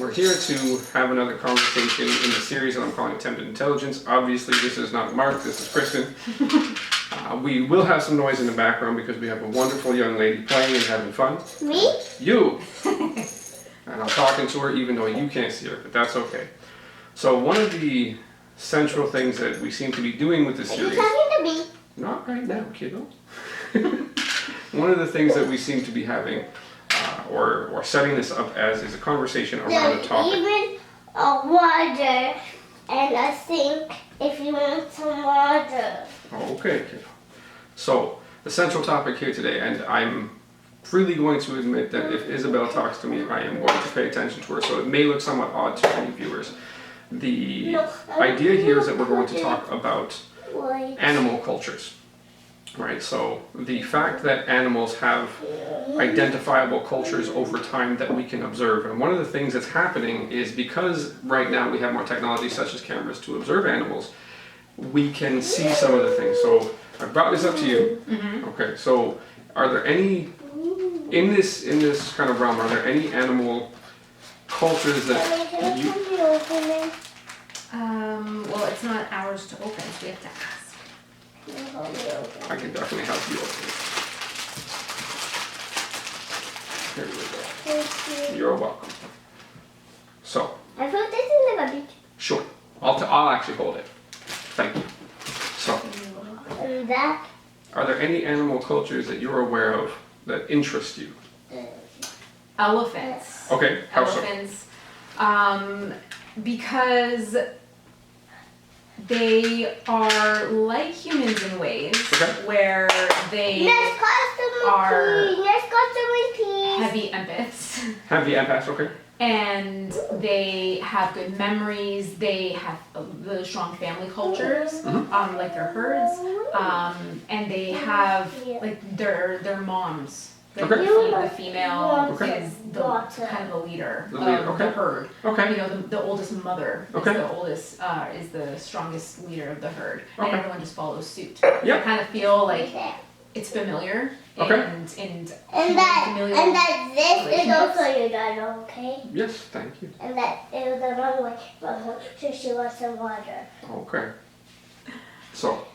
we're here to have another conversation in the series that I'm calling Attempted Intelligence. Obviously, this is not Mark, this is Kristen. We will have some noise in the background because we have a wonderful young lady playing and having fun. Me? You! And I'm talking to her even though you can't see her, but that's okay. So one of the central things that we seem to be doing with this Are you series... talking to me? Not right now, kiddo. One of the things that we seem to be having, or setting this up as, is a conversation around a topic. Even a water and a sink if you want some water. Okay, kiddo. So, the central topic here today, and I'm freely going to admit that if Isabel talks to me, I am going to pay attention to her, so it may look somewhat odd to many viewers. The idea here is that we're going to talk about animal cultures. Right, so the fact that animals have identifiable cultures over time that we can observe, and one of the things that's happening is because right now we have more technology such as cameras to observe animals, we can see some of the things. So I brought this up to you. Okay, so are there any, in this kind of realm, are there any animal cultures that you... Well, it's not ours to open, so we have to ask. I can definitely help you open it. Here we go. Thank you. You're welcome. So. I put this in the garbage. Sure. I'll actually hold it. Thank you. So. And that. Are there any animal cultures that you're aware of that interest you? Elephants. Okay. How Elephants. Because they are like humans in ways where they are heavy empaths. Heavy empaths, okay. And they have good memories. They have really strong family cultures, like their herds, and they have like their moms. Like the female is the kind of the leader of the herd. Okay. You know, the oldest mother is the oldest, is the strongest leader of the herd, and everyone just follows suit. You kind of feel like it's familiar, and that this is also your daughter, okay? Yes, thank you. And that it was the wrong way from her, so she wants some water. Okay. So,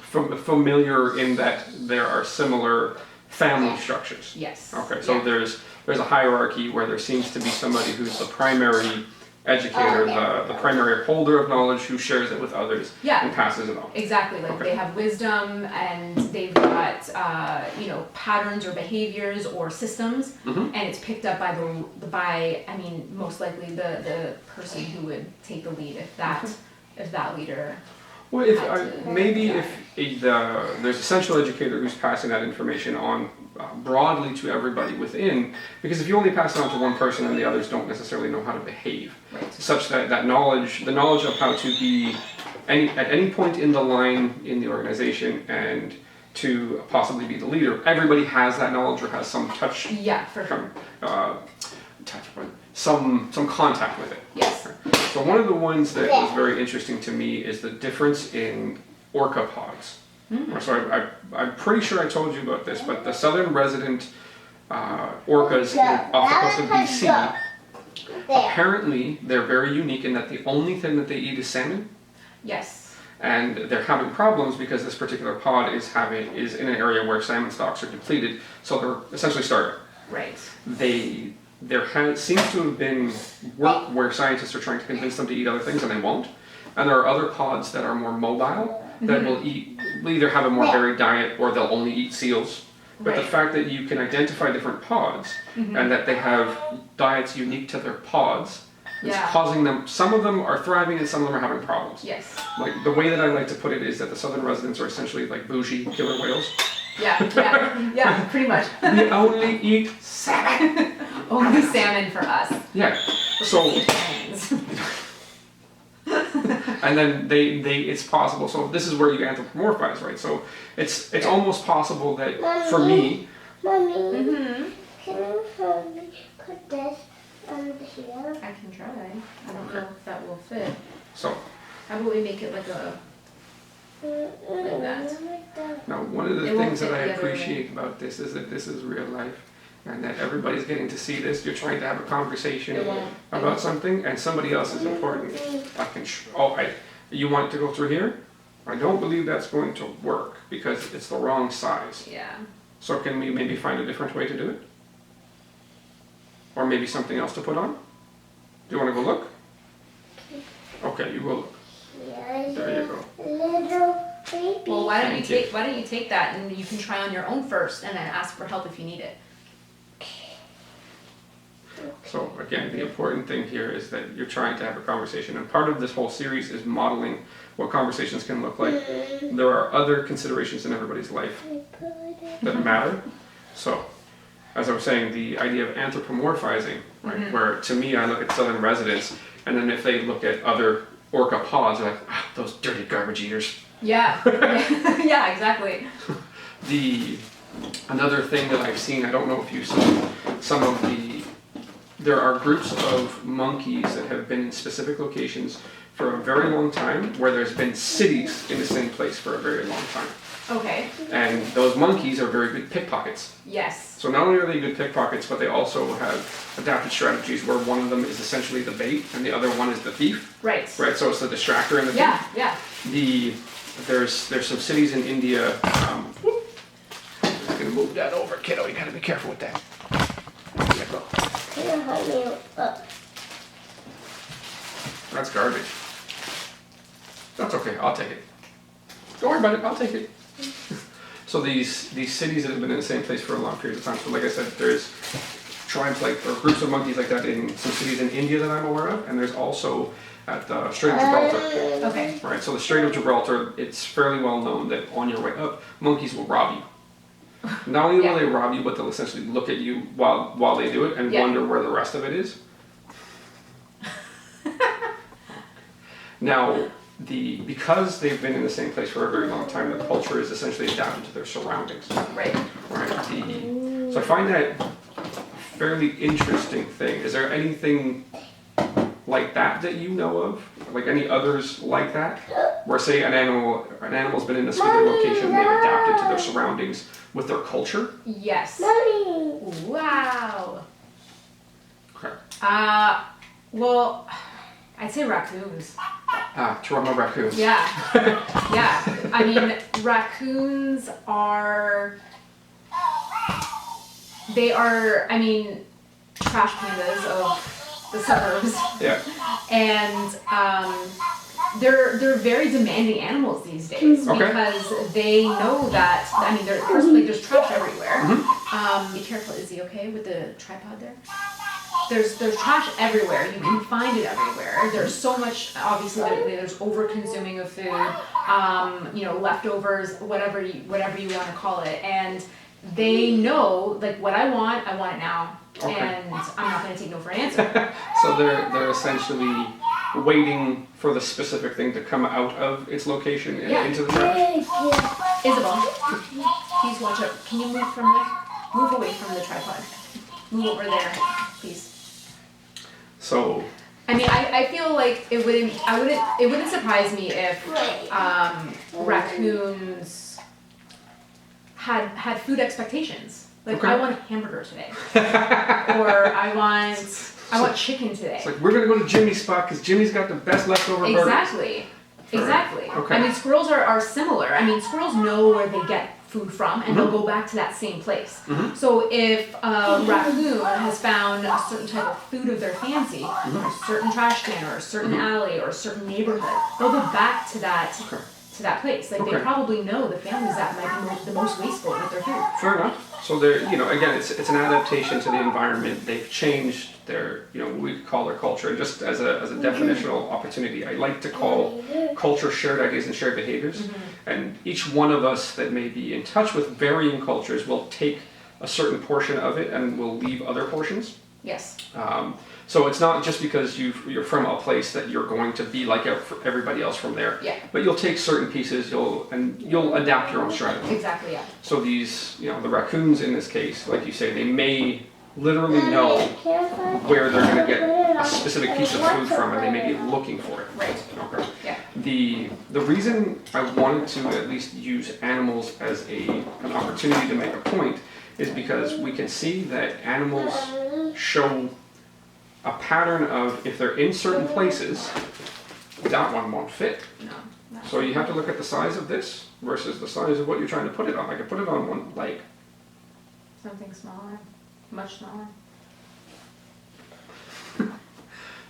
familiar in that there are similar family structures. Yes. Okay, so there's a hierarchy where there seems to be somebody who's the primary educator, the primary holder of knowledge who shares it with others and passes it on. Exactly, like they have wisdom and they've got patterns or behaviors or systems, and it's picked up by most likely the person who would take the lead if that leader. Well, if there's a central educator who's passing that information on broadly to everybody within, because if you only pass it on to one person and the others don't necessarily know how to behave, such that the knowledge of how to be at any point in the line in the organization and to possibly be the leader, everybody has that knowledge or has some touch. Yeah, for sure. Some contact with it. Yes. So one of the ones that was very interesting to me is the difference in orca pods. So I'm pretty sure I told you about this, but the southern resident orcas off the coast of BC, apparently they're very unique in that the only thing that they eat is salmon. Yes. And they're having problems because this particular pod is in an area where salmon stocks are depleted, so they're essentially starving. Right. There seems to have been work where scientists are trying to convince them to eat other things and they won't. And there are other pods that are more mobile that will either have a more varied diet or they'll only eat seals. But the fact that you can identify different pods and that they have diets unique to their pods is causing them, some of them are thriving and some of them are having problems. Yes. Like the way that I like to put it is that the southern residents are essentially like bougie killer whales. Yeah, pretty much. We only eat salmon. Only salmon for us. Yeah. So. And then it's possible. So this is where you anthropomorphize, right? So it's almost possible that for me. Mommy, can you help me put this on here? I can try. I don't know if that will fit. So. How about we make it like that? Now, one of the things that I appreciate about this is that this is real life. and that everybody's getting to see this. You're trying to have a conversation It won't. about something, and somebody else is important. You want it to go through here? I don't believe that's going to work because it's the wrong size. Yeah. So can we maybe find a different way to do it? Or maybe something else to put on? Do you want to go look? Okay, you go look. There you go. Little baby. Well, why Thank you. don't you take that and you can try on your own first and then ask for help if you need it. So again, the important thing here is that you're trying to have a conversation, and part of this whole series is modeling what conversations can look like. There are other considerations in everybody's life that matter. So, as I was saying, the idea of anthropomorphizing, right, where to me I look at southern residents, and then if they look at other orca pods, they're like, those dirty garbage eaters. Yeah. Yeah, exactly. Another thing that I've seen, I don't know if you've seen some of there are groups of monkeys that have been in specific locations for a very long time, where there's been cities in the same place for a very long time. Okay. And those monkeys are very good pickpockets. Yes. So not only are they good pickpockets, but they also have adapted strategies where one of them is essentially the bait and the other one is the thief. Right. Right, so it's the distractor and the thief. Yeah. There's some cities in India. I'm just gonna move that over, kiddo. You gotta be careful with that. There you go. Can you hold me up? That's garbage. That's okay. I'll take it. Don't worry about it. I'll take it. So these cities that have been in the same place for a long period of time. So like I said, there's tribes or groups of monkeys like that in some cities in India that I'm aware of, and there's also at the Strait of Gibraltar. Okay. Right. So the Strait of Gibraltar, it's fairly well known that on your way up, monkeys will rob you. Not only will they rob you, but they'll essentially look at you while they do it and wonder where the rest of it is. Now, because they've been in the same place for a very long time, the culture is essentially adapted to their surroundings. Right. Right. So I find that a fairly interesting thing. Is there anything like that you know of? Like any others like that? Where say an animal's been in a specific location, they've adapted to their surroundings with their culture? Yes. Mommy. Wow. Okay. Well, I'd say raccoons. Toronto raccoons. Yeah. Yeah. I mean, raccoons are trash pandas of the suburbs. Yeah. And they're very demanding animals these days because they know that, there's trash everywhere. Be careful, Izzy, okay, with the tripod there? There's trash everywhere. You can find it everywhere. There's so much, obviously, there's over-consuming of food, leftovers, whatever you want to call it. And they know, like, what I want it now. Okay. And I'm not going to take no for an answer. So they're essentially waiting for the specific thing to come out of its location and into the trash? Isabel, please watch out. Can you move from there? Move away from the tripod. Move over there, please. So I mean, I feel like it wouldn't surprise me if raccoons had food expectations. Like, I want a hamburger today, or I want chicken today. it's like, we're gonna go to Jimmy's spot because Jimmy's got the best leftover burgers. Exactly. Okay. I mean, squirrels are similar. I mean, squirrels know where they get food from, and they'll go back to that same place. So if a raccoon has found a certain type of food of their fancy, a certain trash can, or a certain alley, or a certain neighborhood, they'll go back to that place. Like, they probably know the families that might be the most wasteful with their food. Fair enough. So they're, again, it's an adaptation to the environment. They've changed their, we call their culture, just as a definitional opportunity. I like to call culture shared ideas and shared behaviors. And each one of us that may be in touch with varying cultures will take a certain portion of it and will leave other portions. Yes. So it's not just because you're from a place that you're going to be like everybody else from there. Yeah. But you'll take certain pieces, you'll adapt your own strategy. Exactly. Yeah. So these, the raccoons in this case, like you say, they may literally know where they're going to get a specific piece of food from, and they may be looking for it. Right. Okay. Yeah. The reason I wanted to at least use animals as an opportunity to make a point is because we can see that animals show a pattern of if they're in certain places, that one won't fit. No. So you have to look at the size of this versus the size of what you're trying to put it on. I could put it on one leg. Something smaller, much smaller.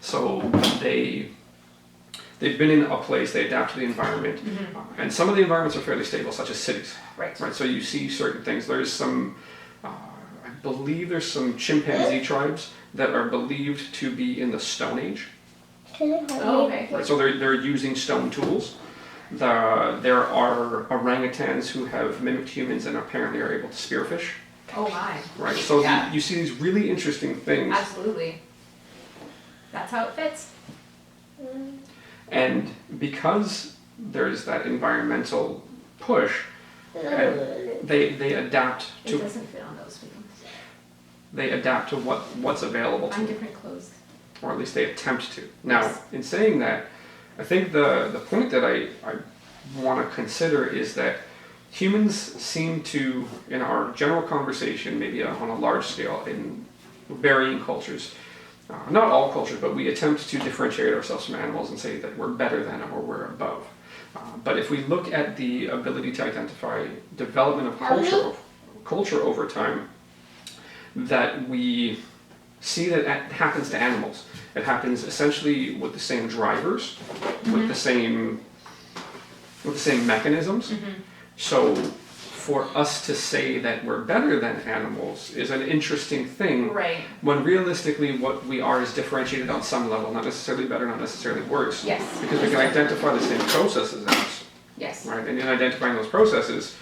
So they've been in a place, they adapt to the environment, and some of the environments are fairly stable, such as cities. Right. Right. So you see certain things. There's some, I believe there's some chimpanzee tribes that are believed to be in the Stone Age. Oh, okay. Right. So they're using stone tools. There are orangutans who have mimicked humans and apparently are able to spearfish. Oh my. Right. So Yeah. you see these really interesting things. Absolutely. That's how it fits. And because there's that environmental push, and they adapt It to doesn't fit on those people. what's available to Find them, different clothes. or at least they attempt to. Now, Yes. in saying that, I think the point that I want to consider is that humans seem to, in our general conversation, maybe on a large scale, in varying cultures, not all cultures, but we attempt to differentiate ourselves from animals and say that we're better than or we're above. But if we look at the ability to identify development of culture over time, that we see that it happens to animals. It happens essentially with the same drivers, with the same mechanisms. So for us to say that we're better than animals is an interesting thing. Right. When realistically what we are is differentiated on some level, not necessarily better, not necessarily worse. Yes. Because we can identify the same processes as us. Yes. Right? And in identifying those processes,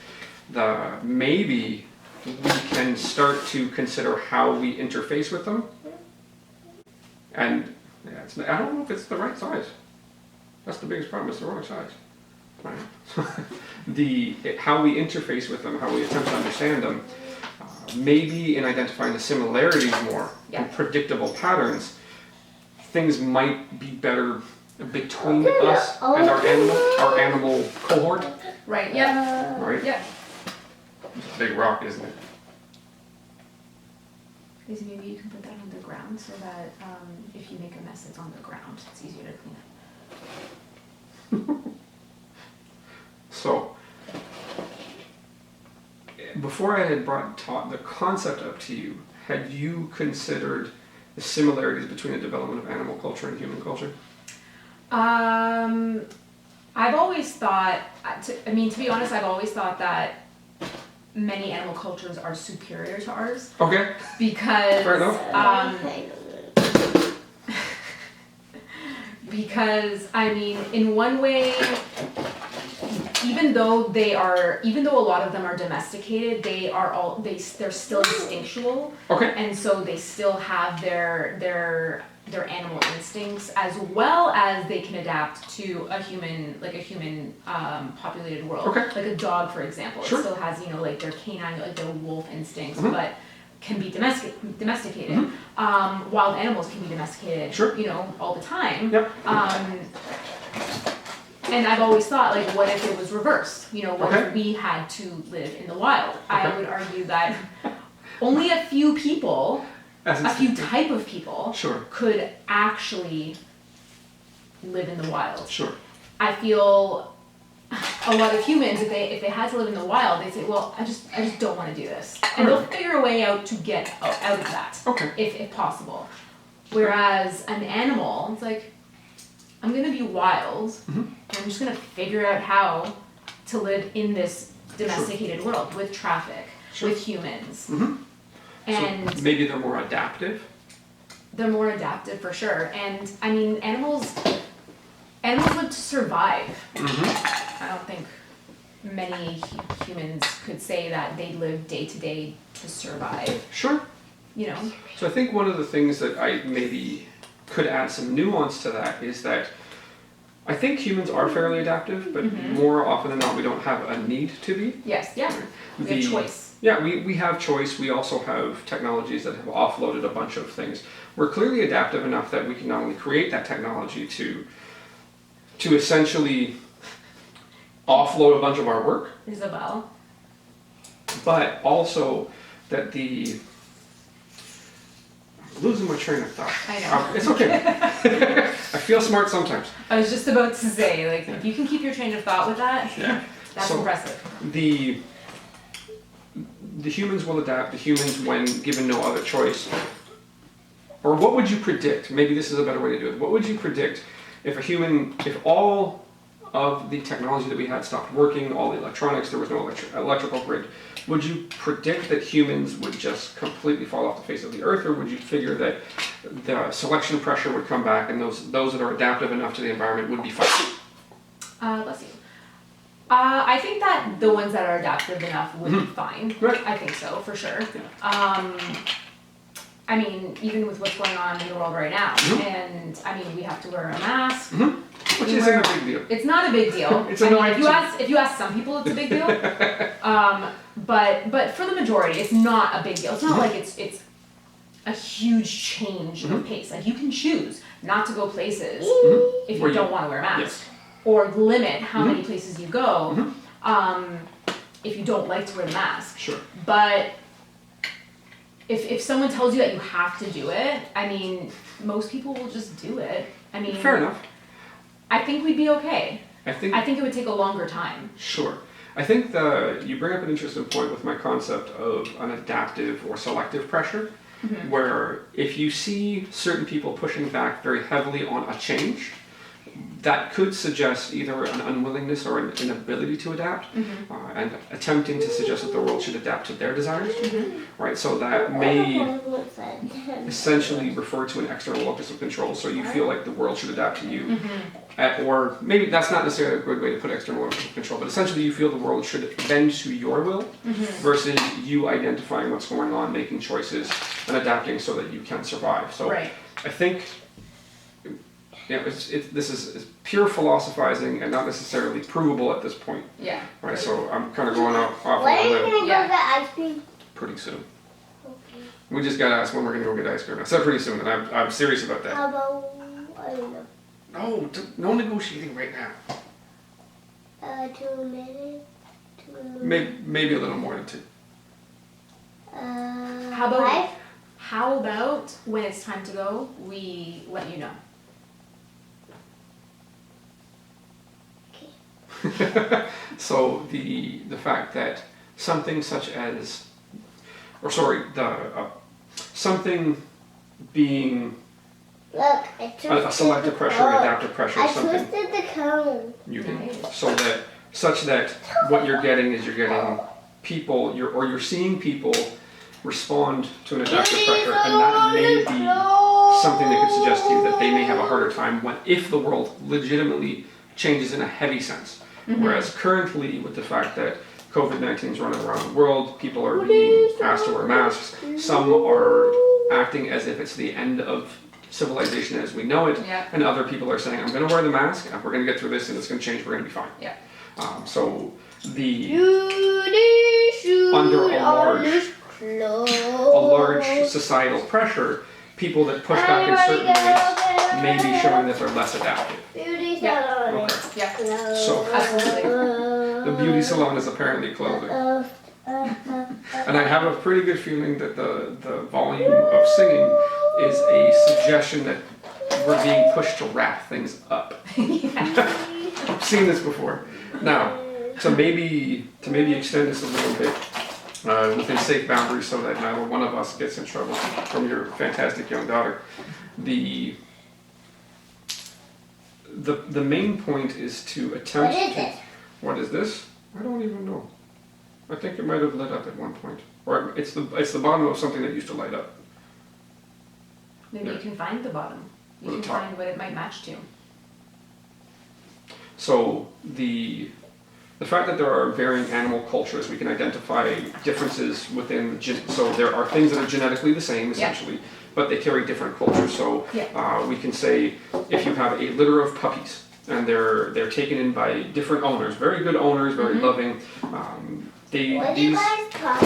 maybe we can start to consider how we interface with them. And yeah, I don't know if it's the right size. That's the biggest problem, it's the wrong size. Right. How we interface with them, how we attempt to understand them, maybe in identifying the similarities more, and predictable patterns, things might be better between us and our animal cohort. Right. Yeah. Right? Yeah. It's a big rock, isn't it? Because maybe you can put that on the ground so that if you make a mess, it's on the ground. It's easier to clean up. So, before I had taught the concept up to you, had you considered the similarities between the development of animal culture and human culture? I've always thought, to be honest, I've always thought that many animal cultures are superior to ours. Okay. Because, fair enough. Because, in one way, even though a lot of them are domesticated, they're still instinctual. Okay. And so they still have their animal instincts, as well as they can adapt to a human populated world. Okay. Like a dog, for example, Sure. it still has their canine, like their wolf instincts, but can be domesticated. Wild animals can be domesticated, Sure. all the time. Yep. And I've always thought, like, what if it was reversed? What Okay. if we had to live in the wild? I Okay. would argue that only a few people, a few type of people, Sure. could actually live in the wild. Sure. I feel a lot of humans, if they had to live in the wild, they'd say, well, I just don't want to do this. And they'll figure a way out to get out of that, Okay. if possible. Whereas an animal, it's like, I'm going to be wild, and I'm just going to figure out how to live in this domesticated world with traffic, with humans. And so maybe they're more adaptive. they're more adaptive for sure. And animals live to survive. I don't think many humans could say that they live day to day to survive. Sure. So I think one of the things that I maybe could add some nuance to that is that I think humans are fairly adaptive, but more often than not we don't have a need to be. Yes, yeah. We have choice. Yeah, we have choice. We also have technologies that have offloaded a bunch of things. We're clearly adaptive enough that we can not only create that technology to essentially offload a bunch of our work, Isabel. but also that I'm losing my train of thought. I know. It's okay. I feel smart sometimes. I was just about to say, like, if you can keep your train of thought with that, Yeah. that's So, impressive. The humans will adapt. The humans, when given no other choice, or what would you predict? Maybe this is a better way to do it. What would you predict if all of the technology that we had stopped working, all the electronics, there was no electrical grid? Would you predict that humans would just completely fall off the face of the earth, or would you figure that the selection pressure would come back and those that are adaptive enough to the environment would be fine? Bless you. I think that the ones that are adaptive enough would be fine. Right. I think so, for sure. I mean, even with what's going on in the world right now, and I mean, we have to wear a mask. Which isn't a big deal. It's not a big deal. It's I mean, annoying if you ask some people, it's a big deal. But for the majority, it's not a big deal. It's not like it's a huge change of pace. Like, you can choose not to go places if you don't want to wear a mask, Yes. or limit how many places you go if you don't like to wear the mask. Sure. But if someone tells you that you have to do it, I mean, most people will just do it. I mean, Fair enough. I think we'd be okay. I think it would take a longer time. Sure. I think you bring up an interesting point with my concept of an adaptive or selective pressure, where if you see certain people pushing back very heavily on a change, that could suggest either an unwillingness or an inability to adapt, and attempting to suggest that the world should adapt to their desires, right? So that may essentially refer to an external locus of control. So you feel like the world should adapt to you, or maybe that's not necessarily a good way to put external locus of control, but essentially you feel the world should bend to your will versus you identifying what's going on, making choices, and adapting so that you can survive. So Right. I think. Yeah, this is pure philosophizing and not necessarily provable at this point. Yeah. Right, so I'm kind of going off on When are a you limb gonna go get ice cream? pretty soon. Okay. We just got asked when we're going to go get ice cream. I said pretty soon, and I'm serious about that. How about, I don't know, No, no negotiating right now. 2 minutes? Maybe a little more than 2. How about when it's time to go, we let you know? So the fact that something such as, something being Look, I twisted a selective the pressure, cone. adaptive pressure, I something twisted the cone. you can, Nice. such that what you're getting is you're getting people, you're seeing people respond to an adaptive pressure, and that may be something that could suggest to you that they may have a harder time if the world legitimately changes in a heavy sense. Whereas currently, with the fact that COVID-19 is running around the world, people are being asked to wear masks, some are acting as if it's the end of civilization as we know it, and other people are saying, I'm going to wear the mask, and we're going to get through this, and it's going to change, we're going to be fine. Yeah. So the Under a large societal pressure, people that push back in certain ways may be showing that they're less adaptive. Beauty Yeah. salon. Okay. Yeah. So Absolutely. the beauty salon is apparently closing. And I have a pretty good feeling that the volume of singing is a suggestion that we're being pushed to wrap things up. I've seen this before. Now, to maybe extend this a little bit within safe boundaries so that neither one of us gets in trouble from your fantastic young daughter, the main point is to attempt What is to... it? What is this? I don't even know. I think it might have lit up at one point. Or it's the bottom of something that used to light up. Maybe you can find the bottom. You Or the can top. find what it might match to. So the fact that there are varying animal cultures, we can identify differences within, so there are things that are genetically the same essentially, but they carry different cultures. So we can say if you have a litter of puppies and they're taken in by different owners, very good owners, very loving, these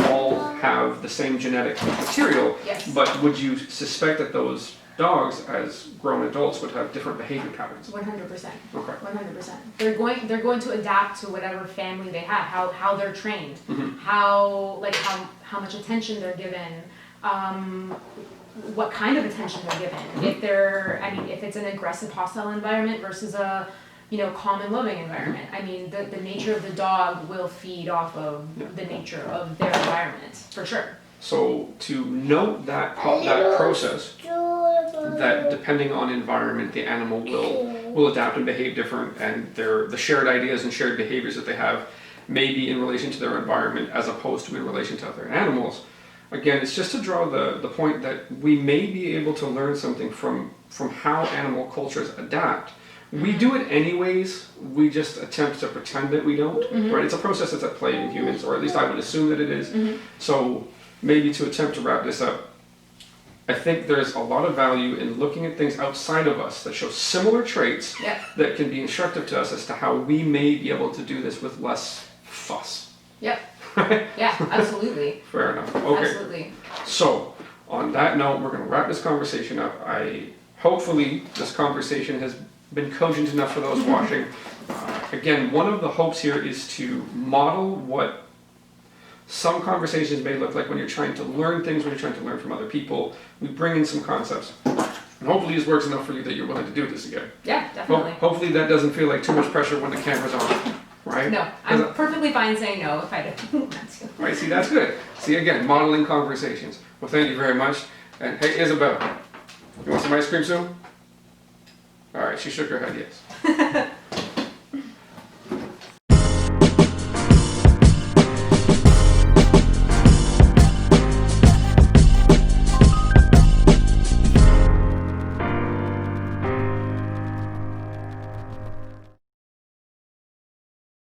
all have the same genetic material, Yes. but would you suspect that those dogs as grown adults would have different behavior patterns? 100%. Okay. 100%. They're going to adapt to whatever family they have, how they're trained, Mhm. how how much attention they're given, what kind of attention they're given. If they're, I mean, if it's an aggressive, hostile environment versus a, you know, calm and loving environment. I mean, the nature of the dog will feed off of the nature of their environment, for sure. So to note that process, that depending on environment, the animal will adapt and behave different, and the shared ideas and shared behaviors that they have may be in relation to their environment as opposed to in relation to other animals. Again, it's just to draw the point that we may be able to learn something from how animal cultures adapt. We do it anyways, we just attempt to pretend that we don't, right? It's a process that's at play in humans, or at least I would assume that it is. So maybe to attempt to wrap this up, I think there's a lot of value in looking at things outside of us that show similar traits that can be instructive to us as to how we may be able to do this with less fuss. Yep. Yeah, absolutely. Fair enough. Okay. Absolutely. So, on that note, we're going to wrap this conversation up. Hopefully, this conversation has been cogent enough for those watching. Again, one of the hopes here is to model what some conversations may look like when you're trying to learn things, when you're trying to learn from other people. We bring in some concepts. And hopefully this works enough for you that you're willing to do this again. Yeah, definitely. Hopefully that doesn't feel like too much pressure when the camera's on, right? No, I'm perfectly fine saying no if I don't want to. Right, see, that's good. See, again, modeling conversations. Well, thank you very much. And hey, Isabel, you want some ice cream soon? All right, she shook her head yes.